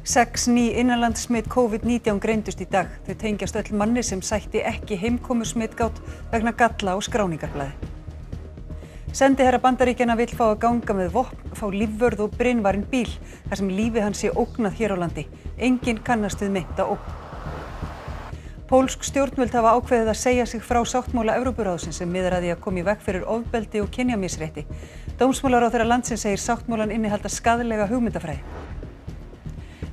6 ný innanlandssmit COVID-19 greindust í dag. Þau tengjast öll manni sem sætti ekki heimkomusmitgát vegna galla á skráningarblaði. Sendiherra Bandaríkjanna vill fá að ganga með vopn, fá lífvörð og brynvarinn bíl, þar sem lífi hans sé ógnað hér á landi. Enginn kannast við meinta ógn. Pólsk stjórnvöld hafa ákveðið að segja sig frá sáttmála Evrópuráðsins sem miðar að því að koma í veg fyrir ofbeldi og kynjamisrétti. Dómsmálaráðherra landsins segir sáttmálann innihalda skaðlega hugmyndafræði.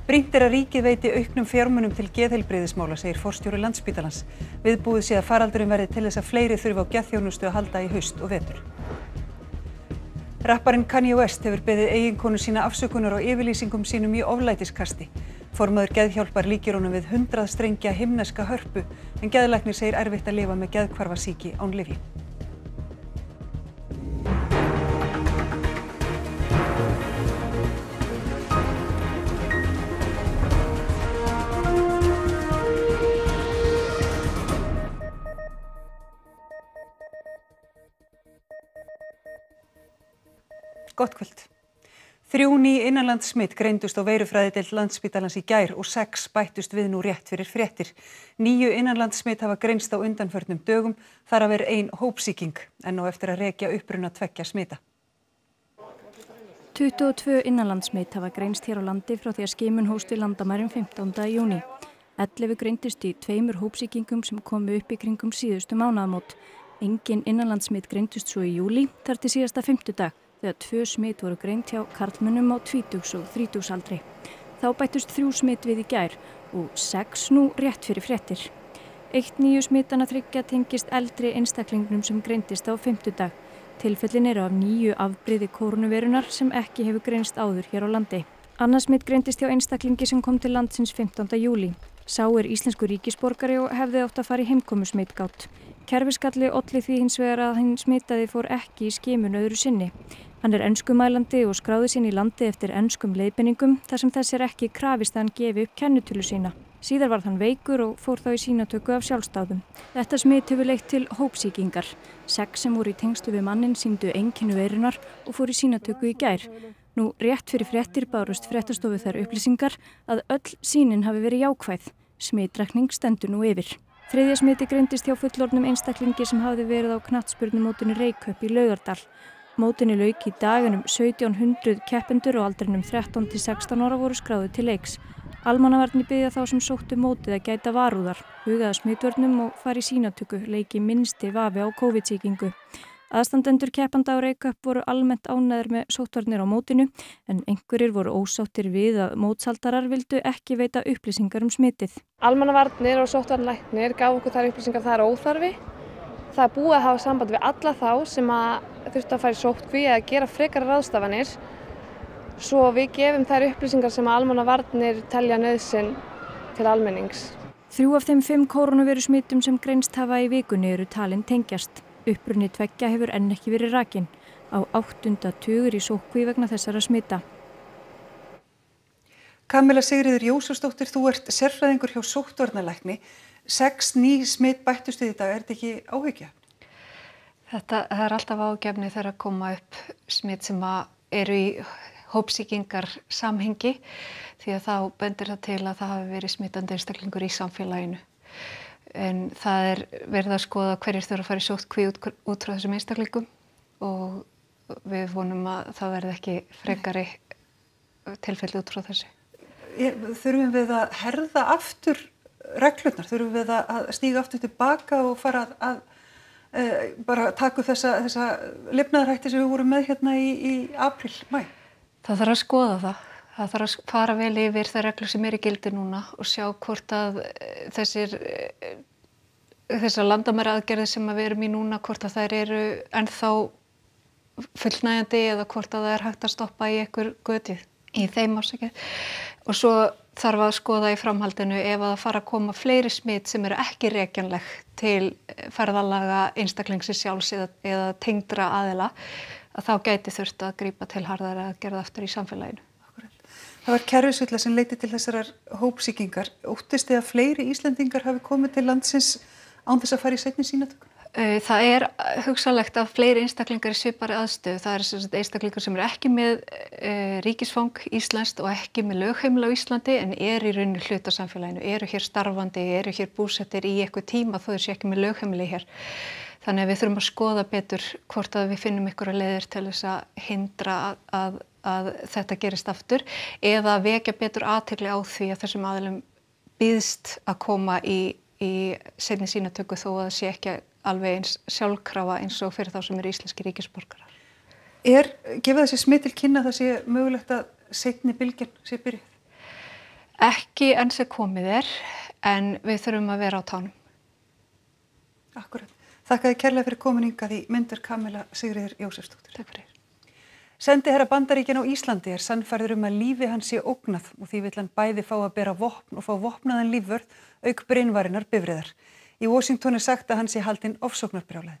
Brýnt að ríkið veiti auknum fjármunum til geðheilbrigðismála, segir forstjóri Landspítalans. Viðbúið sé að faraldurinn verði til þess að fleiri þurfi á geðþjónustu að halda í haust og vetur. Rapparinn Kanye West hefur beðið eiginkonu sína afsökunar á yfirlýsingum sínum í oflætiskasti. Formaður Geðhjálpar líkir honum við 100 strengja himneska hörpu, en geðlæknir segir erfitt að lifa með geðhvarfasýki án lyfja. Gott kvöld. 3 ný innanlandssmit greindust á veirufræðideild Landspítalans í gær og 6 bættust við nú rétt fyrir fréttir. 9 innanlandssmit hafa greinst á undanförnum dögum, þar af 1 hópsýking, en á eftir að rekja uppruna 2 smita. 22 innanlandssmit hafa greinst hér á landi frá því að skimun hófst við landamærin 15. júní. 11 greindust í 2 hópsýkingum sem komu upp í kringum síðustu mánaðamót. Engin innanlandssmit greindust svo í júlí þar til síðasta fimmtudag, þegar 2 smit voru greind hjá karlmönnum á 20 og 30 aldri. Þá bættust 3 smit við í gær og 6 nú rétt fyrir fréttir. 1 nýju smitana 3 tengist eldri einstaklingnum sem greindist á fimmtudag. Tilfellin eru af 9 afbrigði kórónuveirunar sem ekki hefur greinst áður hér á landi. Annað smit greindist hjá einstaklingi sem kom til landsins 15. júlí. Sá er íslenskur ríkisborgari og hefði átt að fara í heimkomusmitgát. Kerfisgalli olli því hins vegar að hinn smitaði fór ekki í skimun öðru sinni. Hann er enskumælandi og skráði sín í landi eftir enskum leiðbeiningum þar sem þess er ekki krafist að hann gefi upp kennitölu sína. Síðar varð hann veikur og fór þá í sýnatöku af sjálfsdáðum. Þetta smit hefur leitt til hópsýkingar. 6 sem voru í tengslu við manninn sýndu einkenni veirunar og fór í sýnatöku í gær. Nú rétt fyrir fréttir bárust fréttastofu þær upplýsingar að öll sýnin hafi verið jákvæð. Smitrakning stendur nú yfir. 3. smiti greindist hjá fullorðnum einstaklingi sem hafði verið á knattspyrnumótinu Reykjöp í Laugardal. Mótinu lauk í dag en 1700 keppendur á aldrinum 13 til 16 ára voru skráðir til leiks. Almannavarnir biðja þá sem sóttu mótið að gæta varúðar, huga að smitvörnum og fara í sýnatöku, leiki minnsti vafi á COVID-sýkingu. Aðstandendur keppanda á Reykjöp voru almennt ánægðir með sóttvarnir á mótinu en einhverjir voru ósáttir við að mótshaldarar vildu ekki veita upplýsingar um smitið. Almannavarnir og sóttvarnalæknir gaf okkur þær upplýsingar að það er óþarfi. Það er búið að hafa samband við alla þá sem þurftu að fara í sóttkví eða gera frekara ráðstafanir. Svo við gefum þær upplýsingar sem almannavarnir telja nauðsyn til almennings. 3 af þeim 5 kórónuveirusmitum sem greinst hafa í vikunni eru talin tengjast. Uppruni 2 hefur enn ekki verið rakinn. Á 8. tugur í sóttkví vegna þessara smita. Kamilla Sigríður Jósefsdóttir, þú ert sérfræðingur hjá sóttvarnalækni. 6 ný smit bættust við í dag, er þetta ekki áhyggja? Það er alltaf ágefni þegar að koma upp smit sem eru í hópsýkingar samhengi því að þá bendir það til að það hafi verið smitandi einstaklingur í samfélaginu. En það er verið að skoða hverjir þurfa að fara í sóttkví út frá þessum einstaklingum og við vonum að það verði ekki frekari tilfelli út frá þessu. Þurfum við að herða aftur reglurnar? Þurfum við að stíga aftur tilbaka og fara að bara taka upp þessa lifnaðarhætti sem við vorum með hérna í apríl, maí? Það þarf að skoða það. Það þarf að fara vel yfir þær reglur sem eru í gildi núna og sjá hvort að þessar landamæraaðgerðir sem við erum í núna, hvort að þær eru ennþá fullnægjandi eða hvort að það er hægt að stoppa í einhver götu í þeim ásækja. Og svo þarf að skoða í framhaldinu ef að það fara að koma fleiri smit sem eru ekki rekjanleg til ferðalaga einstaklingsins sjálfs eða tengdra aðila, að þá gæti þurft að grípa til harðari aðgerða aftur í samfélaginu. Það var kerfisvilla sem leiddi til þessarar hópsýkingar. Óttist þið að fleiri Íslendingar hafi komið til landsins án þess að fara í seinni sýnatöku? Það hugsanlegt að fleiri einstaklingar í svipari aðstöðu. Það sem sagt einstaklingar sem ekki með ríkisfang íslenskt og ekki með lögheimili á Íslandi en í rauninni hluta af samfélaginu, hér starfandi, hér búsettir í eitthvað tíma þó þeir séu ekki með lögheimili hér. Þannig að við þurfum að skoða betur hvort að við finnum einhverja leiðir til þess að hindra að þetta gerist aftur eða vekja betur athygli á því að þessum aðilum býðst að koma í seinni sýnatöku þó að það sé ekki alveg eins sjálfkrafa eins og fyrir þá sem eru íslenskir ríkisborgarar. Gefur þessi smit til kynna að það sé mögulegt að seinni bylgjan sé byrjuð? Ekki enn sem komið en við þurfum að vera á tánum. Akkúrat. Þakka þér kærlega fyrir komin hingað í Myndir Kamilla Sigríður Jósefsdóttir. Takk fyrir. Sendiherra Bandaríkjanna á Íslandi sannfærður að lífi hans sé ógnað og því vill hann bæði fá að bera vopn og fá vopnaðan lífvörð auk brynvarinnar bifreiðar. Í Washington sagt að hann sé haldinn ofsóknarbrjálæði.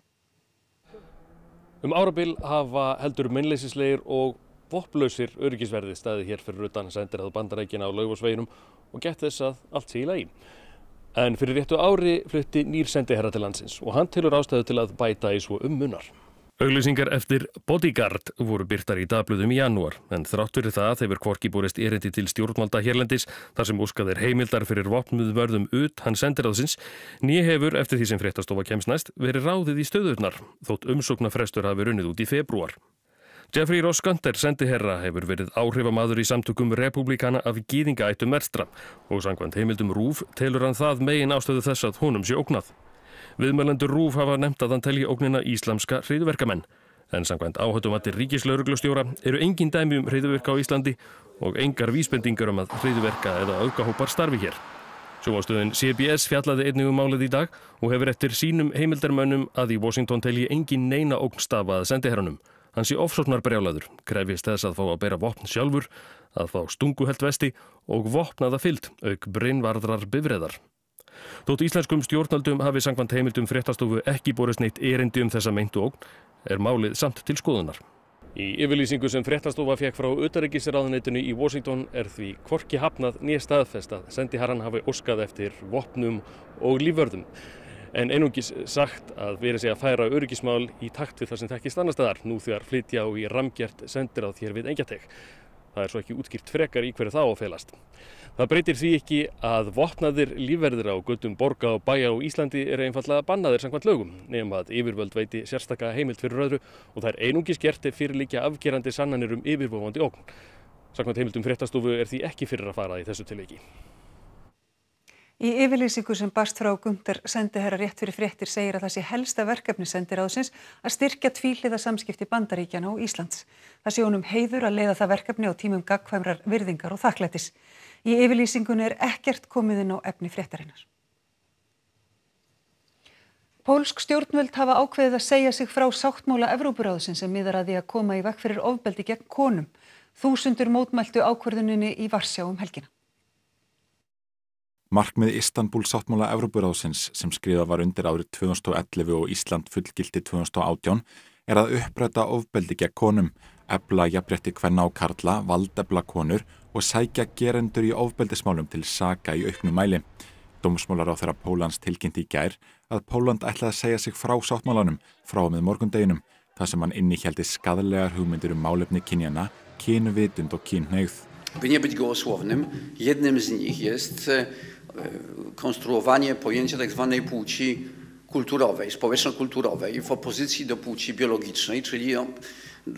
Árabil hafa heldur meinleysislegir og vopnlausir öryggisverðir staðið hér fyrir utan sendiherra Bandaríkjanna á Laufásveginum og gett þess að allt sé í lagi. En fyrir réttu ári flutti nýr sendiherra til landsins og hann telur ástæðu til að bæta í svo munar. Auglýsingar eftir Bodyguard voru birtar í dagblöðum í janúar, en þrátt fyrir það hefur hvorki borist erindi til stjórnvalda hérlendis þar sem óskað heimildar fyrir vopnuð vörðum utan sendiráðsins, né hefur, eftir því sem fréttastofa kemst næst, verið ráðið í stöðurnar, þótt umsóknarfrestur hafi runnið út í febrúar. Jeffrey Ross Gunter sendiherra hefur verið áhrifamaður í samtökum repúblikana af gyðingaættum merstra og samkvæmt heimildum RÚV telur hann það megin ástæðu þess að honum sé ógnað. Viðmælendur RÚV hafa nefnt að hann telji ógnina íslamska hryðjuverkamenn, en samkvæmt áhættumati ríkislögreglustjóra eru engin dæmi hryðjuverka á Íslandi og engar vísbendingar að hryðjuverka eða öfgahópar starfi hér. Sjónvarpsstöðin CBS fjallaði einnig málið í dag og hefur eftir sínum heimildarmönnum að í Washington telji engin neina ógn stafa að sendiherranum. Hann sé ofsóknarbrjálaður, krefjist þess að fá að bera vopn sjálfur, að fá stunguhelt vesti og vopnaða fylgd auk brynvarðrar bifreiðar. Þótt íslenskum stjórnaldum hafi samkvæmt heimildum fréttastofu ekki borist neitt erindi þessa meintu ógn, málið samt til skoðunar. Í yfirlýsingu sem fréttastofa fékk frá utanríkisráðuneytinu í Washington því hvorki hafnað né staðfest að sendiherrann hafi óskað eftir vopnum og lífvörðum. En einungis sagt að verið sé að færa öryggismál í takt við það sem þekkist annars staðar nú þegar flytja á í rammgert sendiráð hér við Engjateg. Það svo ekki útskýrt frekar í hverju það á að felast. Það breytir því ekki að vopnaðir lífverðir á götum borga og bæja á Íslandi einfaldlega bannaðir samkvæmt lögum, nema að yfirvöld veiti sérstaka heimild fyrir öðru og það einungis gert ef fyrir liggja afgerandi sannanir yfirvofandi ógn. Samkvæmt heimildum fréttastofu því ekki fyrir að fara í þessu tilviki. Í yfirlýsingu sem barst frá Gunter sendiherra rétt fyrir fréttir segir að það sé helsta verkefni sendiráðsins að styrkja tvíhliða samskipti Bandaríkjanna og Íslands. Það sé honum heiður að leiða það verkefni á tímum gagnkvæmrar virðingar og þakklætis. Í yfirlýsingunni ekkert komið inn á efni fréttarinnar. Pólsk stjórnvöld hafa ákveðið að segja sig frá sáttmála Evrópuráðsins sem miðar að því að koma í veg fyrir ofbeldi gegn konum. Þúsundir mótmæltu ákvörðuninni í Varsjá helgina. Markmið Istanbúl-sáttmála Evrópuráðsins sem skrifað var undir árið 2011 og Ísland fullgilti 2018 að uppræta ofbeldi gegn konum, efla jafnrétti kvenna og karla, valdefla konur og sækja gerendur í ofbeldismálum til saka í auknum mæli. Dómsmálaráðherra Póllands tilkynnti í gær að Pólland ætlaði að segja sig frá sáttmálanum frá og með morgundeginum, þar sem hann innihéldi skaðlegar hugmyndir málefni kynjanna, kynvitund og kynhneigð. By nie być gołosłownym, jednym z nich jest konstruowanie pojęcia tak zwanej płci kulturowej, społeczno-kulturowej w opozycji do płci biologicznej, czyli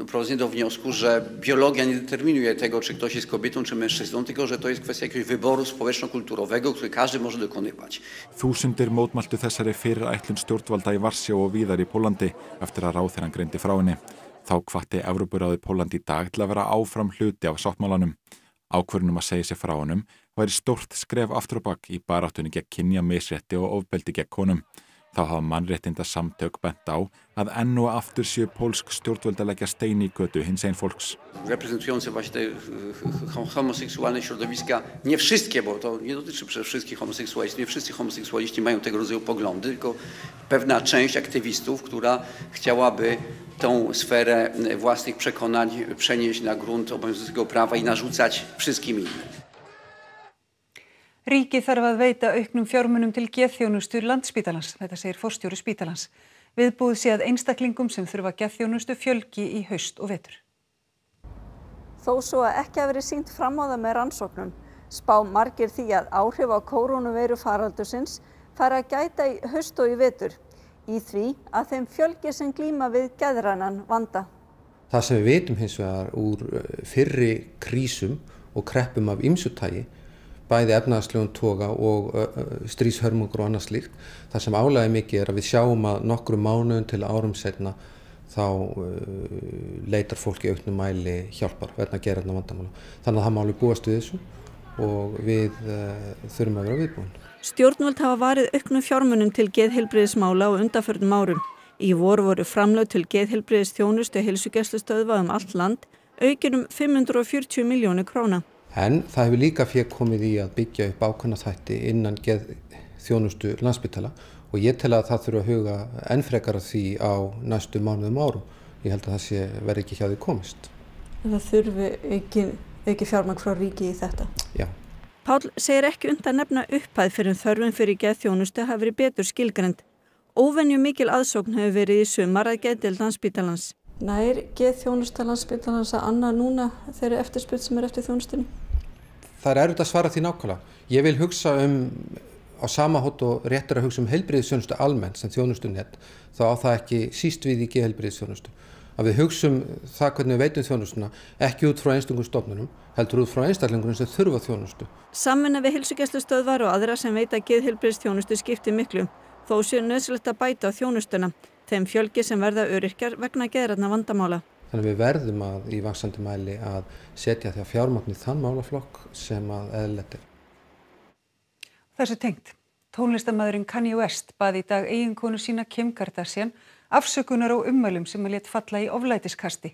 prowadzenie do wniosku, że biologia nie determinuje tego, czy ktoś jest kobietą czy mężczyzną, tylko że to jest kwestia jakiegoś wyboru społeczno-kulturowego, który każdy może dokonywać. Þúsundir mótmæltu þessari fyrirætlun stjórnvalda í Varsjá og víðar í Póllandi eftir að ráðherrann greindi frá henni. Þá hvatti Evrópuráðið Pólland í dag til að vera áfram hluti af sáttmálanum. Ákvörðun að segja sig frá honum væri stórt skref aftur á bak í baráttunni gegn kynjamisrétti og ofbeldi gegn konum. Þá hafa mannréttindasamtök bent á að enn og aftur séu pólsk stjórnvöld að leggja stein í götu hinsegin fólks. Reprezentujące właśnie te homoseksualne środowiska, nie wszystkie, bo to nie dotyczy przede wszystkich homoseksualistów, nie wszyscy homoseksualiści mają tego rodzaju poglądy, tylko pewna część aktywistów, która chciałaby tą sferę własnych przekonań przenieść na grunt obowiązującego prawa i narzucać wszystkim innym. Ríkið þarf að veita auknum fjármunum til geðþjónustu Landspítalans, þetta segir forstjóri spítalans. Viðbúið sé að einstaklingum sem þurfa geðþjónustu fjölgi í haust og vetur. Þó svo að ekki hafi verið sýnt fram á það með rannsóknum, spá margir því að áhrif á kórónuveiru faraldursins fari að gæta í haust og í vetur, í því að þeim fjölgi sem glíma við geðrænan vanda. Það sem við vitum hins vegar úr fyrri krísum og kreppum af ýmsu tagi, bæði efnahagslegum toga og stríðshörmungur og annað slíkt. Það sem álagi mikið er að við sjáum að nokkrum mánuðum til árum seinna þá leitar fólk í auknum mæli hjálpar vegna geðrænna vandamála. Þannig að það má alveg búast við þessu og við þurfum að vera viðbúin. Stjórnvöld hafa varið auknum fjármunum til geðheilbrigðismála á undanförnum árum. Í vor voru framlög til geðheilbrigðisþjónustu heilsugæslustöðva allt land aukin 540 milljónir króna. En það hefur líka komið í að byggja upp ákveðna þætti innan geðþjónustu Landspítala og ég tel að það þurfa að huga enn frekar að því á næstu mánuðum árum. Ég held að það verði ekki hjá því komist. Það þurfi ekki fjármagn frá ríki í þetta? Já. Páll segir ekki unnt að nefna upphæð fyrir þörfin fyrir geðþjónustu hafi verið betur skilgreind. Óvenju mikil aðsókn hefur verið í sumar að geðdeild Landspítalans. Nær geðþjónusta Landspítalans að annað núna þeirri eftirspurn sem eftir þjónustunni? Það er erfitt að svara því nákvæmlega. Ég vil hugsa á sama hátt og réttur að hugsa heilbrigðisþjónustu almennt sem þjónustunett, þá á það ekki síst við í geðheilbrigðisþjónustu. Að við hugsum það hvernig við veitum þjónustuna ekki út frá einstökum stofnunum, heldur út frá einstaklingunum sem þurfa þjónustu. Samvinna við heilsugæslustöðvar og aðra sem veita geðheilbrigðisþjónustu skiptir miklu, þó sé nauðsynlegt að bæta á þjónustuna, þeim fjölgi sem verða öryrkjar vegna geðrænna vandamála. Þannig við verðum í vaxandi mæli að setja því að fjármagn í þann málaflokk sem að eðlilegt er. Þessu tengt. Tónlistarmaðurinn Kanye West bað í dag eiginkonu sína Kim Kardashian afsökunar á ummælum sem hann lét falla í oflætiskasti.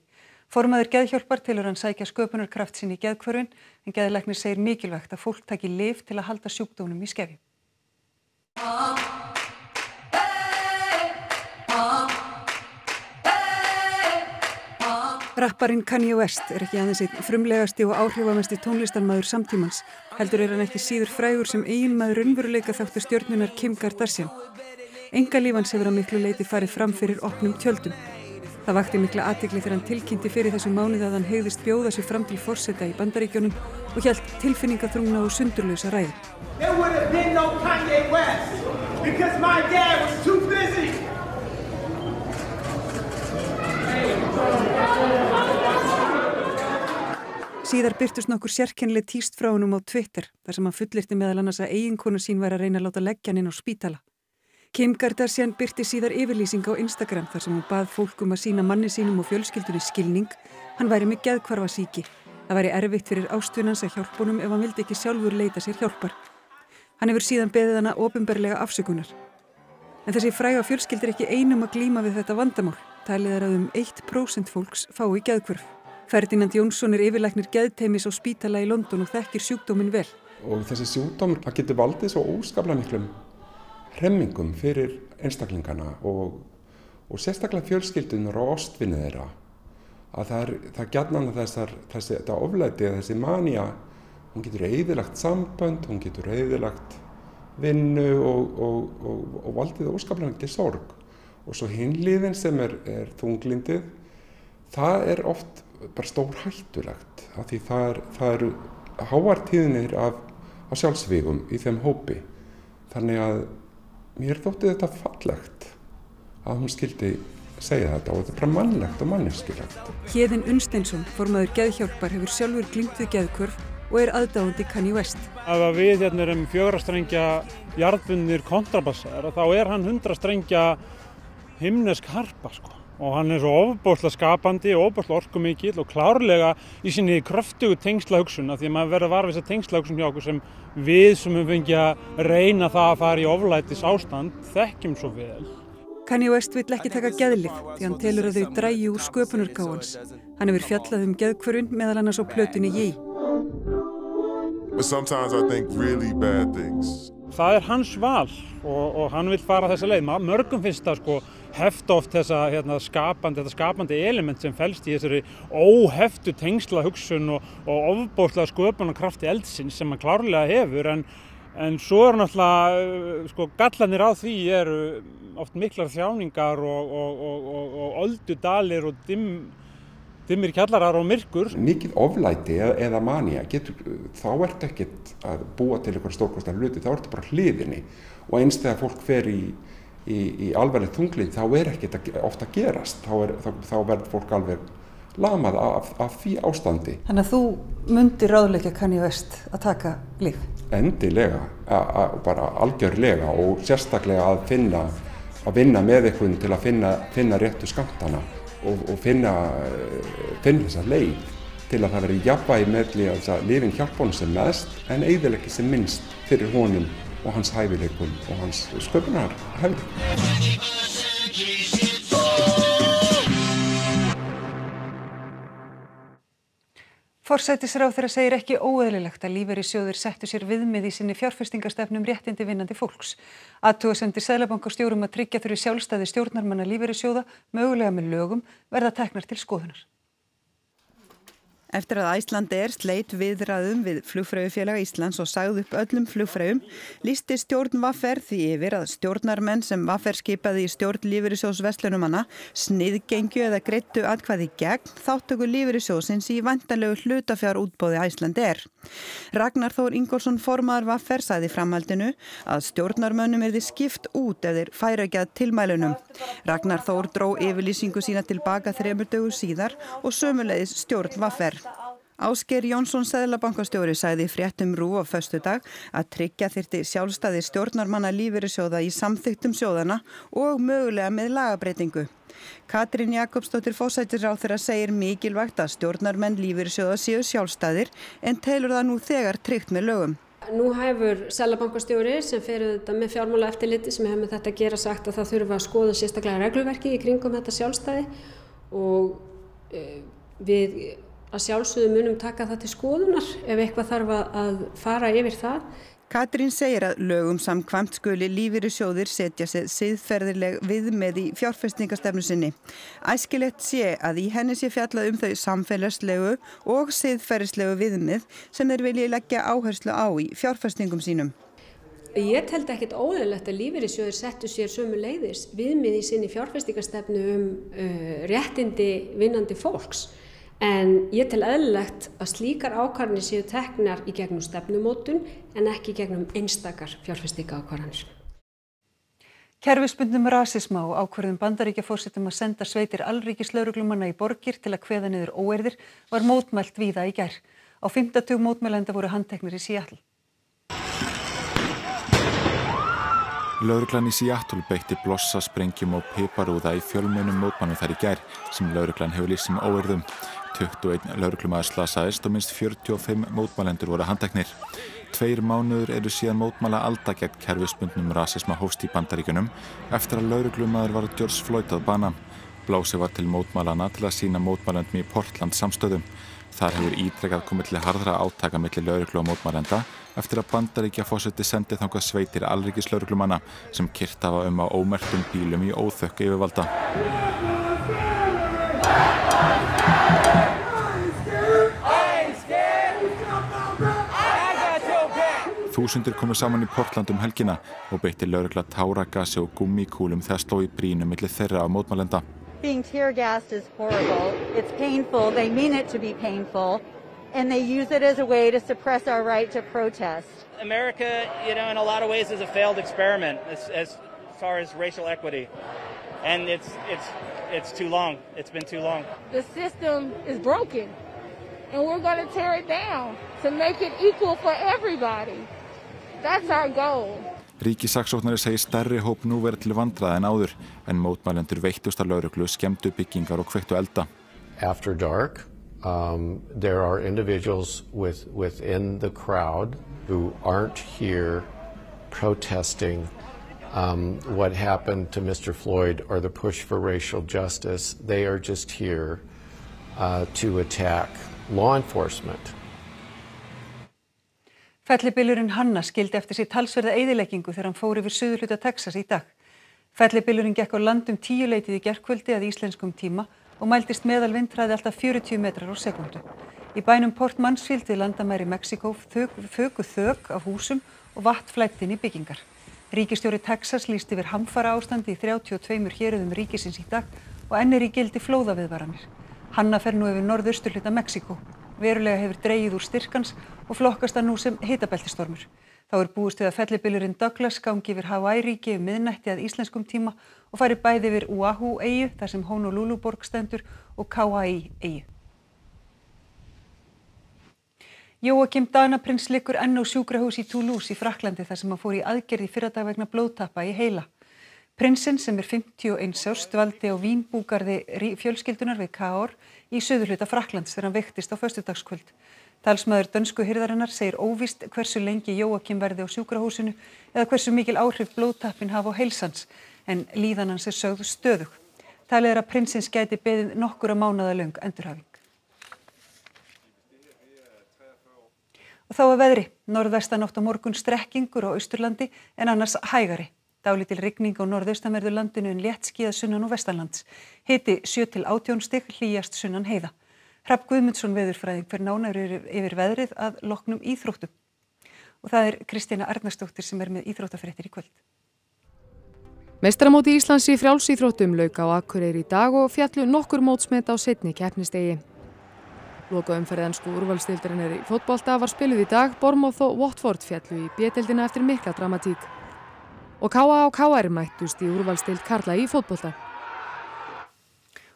Formaður Geðhjálpar telur hann sækja sköpunarkraft sinn í geðhvörfin, en geðlæknir segir mikilvægt að fólk taki lyf til að halda sjúkdómnum í skefjum. Rapparinn Kanye West er ekki aðeins einn frumlegasti og áhrifamesti tónlistarmaður samtímans, heldur er hann ekki síður frægur sem eiginmaður raunveruleika þáttar stjörnunar Kim Kardashian. Engalíf hans hefur að miklu leyti farið fram fyrir opnum tjöldum. Það vakti mikla athygli þegar hann tilkynnti fyrir þessum mánuði að hann hegðist bjóða sig fram til forseta í Bandaríkjunum og hélt tilfinningaþrungna og sundurlausa ræðu. There would have been no Kanye West because my dad was too busy. Síðar birtust nokkur sérkennileg tíst frá honum á Twitter þar sem hann fullyrti meðal annars að eiginkona sín væri að reyna að láta leggja hann inn á spítala. Kim Kardashian birti síðar yfirlýsing á Instagram þar sem hún bað fólk að sýna manni sínum og fjölskyldunni skilning. Hann væri með geðhvarfasýki. Það væri erfitt fyrir ástvinans að hjálpa honum ef hann vildi ekki sjálfur leita sér hjálpar. Hann hefur síðan beðið hana opinberlega afsökunar. En þessi fræga fjölskylda er ekki einum að glíma við þetta vandamál. Talið er að 1% fólks fái geðhvörf. Ferdinand Jónsson er yfirlæknir geðteymis á spítala í London og þekkir sjúkdóminn vel. Og þessi sjúkdómur getur valdið svo óskaplega miklum hremmingum fyrir einstaklingana og sérstaklega fjölskyldunar og ástvini þeirra. Að það gjarnan þetta oflæti, þessi manía, hún getur eyðilagt sambönd, hún getur eyðilagt vinnu og valdið óskaplega mikil sorg. Og svo hinn hliðin sem er þunglindið, það er oft bara stórhættulegt af því það eru háar tíðnir af sjálfsvígum í þeim hópi. Þannig að mér þótti þetta fallegt að hún skildi segja þetta og þetta er bara mannlegt og manneskjulegt. Héðinn Unnsteinsson, formaður Geðhjálpar, hefur sjálfur glímt við geðhvörf og er aðdáandi Kanye West. Ef við erum 4 strengja jarðbundnir kontrabassar, þá er hann 100 strengja himnesk harpa sko. Og hann er svo ofboðslega skapandi og ofboðslega orkumikill og klárlega í sinni kröftugu tengslahugsun, af því að maður verður að vara við þessa tengslahugsun hjá okkur sem við sem við fengið að reyna það að fara í oflætis ástand þekkjum svo vel. Kanye West vill ekki taka geðlyf því hann telur að þau dragi úr sköpunargáfans. Hann hefur fjallað geðhvörfin meðal annars á plötunni Ye. But sometimes I think really bad things. Það er hans val og hann vill fara þessa leið. Mörgum finnst það sko hefta oft þetta skapandi element sem felst í þessari óheftu tengsla hugsun og ofboðslega sköpunarkrafti eldsins sem hann klárlega hefur, en En svo náttúrulega, sko, gallarnir á því eru oft miklar þjáningar og öldudalir og dimmir kjallarar og myrkur. Mikið oflæti eða manía, þá ertu ekkert að búa til einhverja stórkostlega hluti, þá ertu bara hliðinni. Og eins þegar fólk fer í alvarlegt þunglindi, þá ekkert ofta að gerast. Þá verður fólk alveg lamað af því ástandi. Þannig að þú myndir ráðleggja Kanye West að taka lyf? Endilega, bara algjörlega og sérstaklega að vinna með einhvern til að finna réttu skammtana og finna þessa leið til að það veri jafnvægi milli að lyfin hjálpa honum sem mest en eyðileggja sem minnst fyrir honum og hans hæfileikum og hans sköpunarhæfileikum. Forsætisráðherra segir ekki óeðlilegt að lífeyrissjóðir settu sér viðmið í sinni fjárfestingarstefnu réttindi vinnandi fólks. Athugasemdir seðlabankastjóra að tryggja þurfi sjálfstæði stjórnarmanna lífeyrissjóða, mögulega með lögum, verða teknar til skoðunar. Eftir að Icelandair sleit viðræðum við Flugfreyjufélag Íslands og sagði upp öllum flugfreyjum, lýsti stjórn VR því yfir að stjórnarmenn sem VR skipaði í stjórn lífeyrissjóðs verslunumanna sniðgengju eða greiddu atkvæði gegn þáttöku lífeyrissjóðsins í væntanlegu hlutafjárútboði Icelandair. Ragnar Þór Ingólfsson formaður VR sagði í framhaldinu að stjórnarmönnum yrði skipt út ef þeir færu ekki að tilmælunum. Ragnar Þór dró yfirlýsingu sína til baka 3 dögum síðar og sömuleiðis stjórn VR. Ásgeir Jónsson seðlabankastjóri sagði í fréttum RÚV á föstudag að tryggja þyrfti sjálfstæði stjórnarmanna lífeyrissjóða í samþykktum sjóðana og mögulega með lagabreytingu. Katrín Jakobsdóttir forsætisráðherra segir mikilvægt að stjórnarmenn lífeyrissjóða séu sjálfstæðir en telur það nú þegar tryggt með lögum. Nú hefur seðlabankastjóri sem fer þetta með fjármálaeftirliti sem hefur með þetta að gera sagt að það þurfa að skoða sérstaklega regluverki í kringum þetta sjálfstæði og við að sjálfsögðu munum taka það til skoðunar ef eitthvað þarf að fara yfir það. Katrín segir að lögum samkvæmt skuli lífeyrissjóðir setja sér siðferðileg viðmið í fjárfestingarstefnu sinni. Æskilegt sé að í henni sé fjallað þau samfélagslegu og siðferðislegu viðmið sem þeir vilji leggja áherslu á í fjárfestingum sínum. Ég teldi ekkert óeðlilegt að lífeyrissjóðir settu sér sömuleiðis viðmið í sinni fjárfestingarstefnu réttindi vinnandi fólks. En ég tel eðlilegt að slíkar ákvarðanir séu teknar í gegnum stefnumótun en ekki í gegnum einstakar fjárfestingarákvarðanir. Kerfisbundnum rasisma og ákvörðun Bandaríkjaforsetum að senda sveitir alríkislögreglumanna í borgir til að kveða niður óeirðir var mótmælt víða í gær. Á 50 mótmælenda voru handteknir í Seattle. Lögreglan í Seattle beitti blosssprengjum og piparúða í fjölmennum mótmælum þar í gær sem lögreglan hefur lýst sem óeirðum. 21 lögreglumaður slasaðist og minnst 45 mótmælendur voru handteknir. 2 mánuður eru síðan mótmæla alda gegn kerfisbundnum rasisma hófst í Bandaríkjunum eftir að lögreglumaður var George Floyd að bana. Blásið var til mótmælana til að sýna mótmælendum í Portland samstöðum. Þar hefur ítrekað komið til harðra átaka milli lögreglu og mótmælenda eftir að Bandaríkjaforseti sendi þangað sveitir alríkislögreglumanna sem keyrt hafa á ómerktum bílum í óþökk yfirvalda. Þúsundir komu saman í Portland helgina og beitti lögregla táragasi og gúmmíkúlum þegar sló í brýnu milli þeirra af mótmælenda. Being tear gassed is horrible. It's painful. They mean it to be painful. And they use it as a way to suppress our right to protest. America, in a lot of ways is a failed experiment as far as racial equity. And it's too long. It's been too long. The system is broken. And we're going to tear it down to make it equal for everybody. That's our goal. Ríkissaksóknari segir stærri hóp nú vera til vandræða en áður en mótmælendur veittust að lögreglu, skemmtu byggingar og kveiktu elda. After dark, there are individuals within the crowd who aren't here protesting what happened to Mr. Floyd or the push for racial justice. They are just here to attack law enforcement. Fellibylurinn Hanna skildi eftir sig talsverða eyðileggingu þegar hann fór yfir suðurhluta Texas í dag. Fellibylurinn gekk á land 10 í gærkvöldi að íslenskum tíma og mældist meðalvindhraði alltaf 40 metrar á sekúndu. Í bænum Port Mansfield við landamæri Mexíkó fuku þök af húsum og vatn flæddi inn í byggingar. Ríkisstjóri Texas lýsti yfir hamfaraástandi í 32 héruðum ríkisins í dag og enn í gildi flóðaviðvaranir. Hanna fer nú yfir norðausturhluta Mexíkó. Verulega hefur dregið úr styrkans og flokkast hann nú sem hitabeltistormur. Þá búist við að fellibylurinn Douglas gangi yfir Hawaii-ríki miðnætti að íslenskum tíma og fari bæði yfir Oahu-eyju, þar sem Honolulu-borg stendur, og Kauai-eyju. Jóakim Danaprins liggur enn á sjúkrahúsi í Toulouse í Frakklandi þar sem hann fór í aðgerð í fyrradag vegna blóðtappa í heila. Prinsinn, sem 51 árs, dvaldi á vínbúgarði fjölskyldunar við Cahors í suðurhluta Frakklands þegar hann veiktist á föstudagskvöld. Talsmaður dönsku hirðarinnar segir óvíst hversu lengi Jóakim verði á sjúkrahúsinu eða hversu mikil áhrif blóðtappin hafa á heilsans, en líðan hans sögð stöðug. Talið að prinsins gæti beðið nokkura mánaða löng endurhæfing. Og þá að veðri, norðvestanátt á morgun strekkingur á Austurlandi en annars hægari. Dálítil rigning á norðaustanverðu landinu en léttskýjað sunnan og vestanlands. Hiti 7 til 18 stig, hlýjast sunnan heiða. Hrafn Guðmundsson veðurfræðing fer nánar yfir veðrið að loknum íþróttum. Og það Kristína Arnarsdóttir sem með íþróttafréttir í kvöld. Meistaramóti Íslands í frjálsíþróttum lauk á Akureyri í dag og fjallu nokkur mótsmet á seinni keppnisdegi. Lokaumferð ensku úrvalsdeildarinnar í fótbolta var spiluð í dag. Bournemouth og Watford fjallu í B-deildina eftir mikla dramatík. Og KA og KR mættust í úrvalsdeild karla í fótbolta.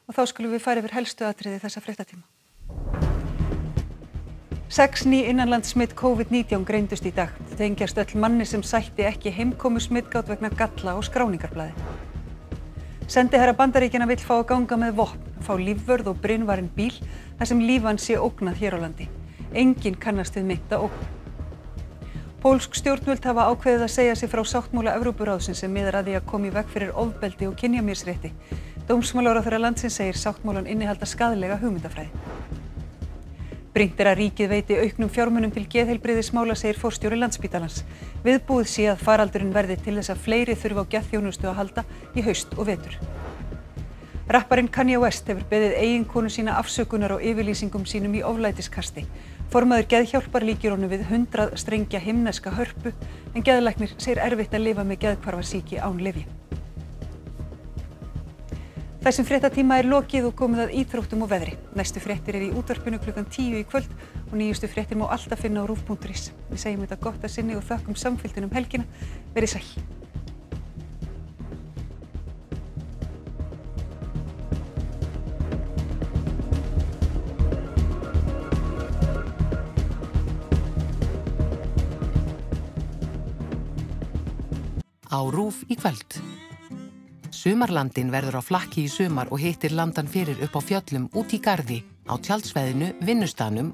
Og þá skulum við fara yfir helstu atriði þessa fréttatíma. 6 ný innanlandssmit COVID-19 greindust í dag. Þau tengjast öll manni sem sætti ekki heimkomu smitgát vegna galla á skráningarblaði. Sendiherra Bandaríkjanna vill fá að ganga með vopn, fá lífvörð og brynvarinn bíl þar sem líf hans sé ógnað hér á landi. Enginn kannast við meinta ógn. Pólsk stjórnvöld hafa ákveðið að segja sig frá sáttmála Evrópuráðsins sem miðar að því að koma í veg fyrir ofbeldi og kynjamisrétti. Dómsmálaráðherra landsins segir sáttmálan innihalda skaðlega hugmyndafræði. Brýnt að ríkið veiti auknum fjármunum til geðheilbrigðismála, segir forstjóri Landspítalans. Viðbúið sé að faraldurinn verði til þess að fleiri þurfa á geðþjónustu að halda í haust og vetur. Rapparinn Kanye West hefur beðið eiginkonu sína afsökunar á yfirlýsingum sínum í oflætiskasti. Formaður Geðhjálpar líkir honum við 100 strengja himneska hörpu en geðlæknir segir erfitt að lifa með geðhvarfasýki án lyfja. Þessum fréttatíma lokið og komið að íþróttum og veðri. Næstu fréttir í útvarpinu klukkan 10 í kvöld og nýjustu fréttir má alltaf finna á rúv.is. Við segjum þetta gott að sinni og þökkum samfylgdina helgina. Verið sæl. Á RÚV í kvöld. Sumarlandin verður á flakki í sumar og hittir landan fyrir upp á fjöllum út í garði, á tjaldsvæðinu, vinnustanum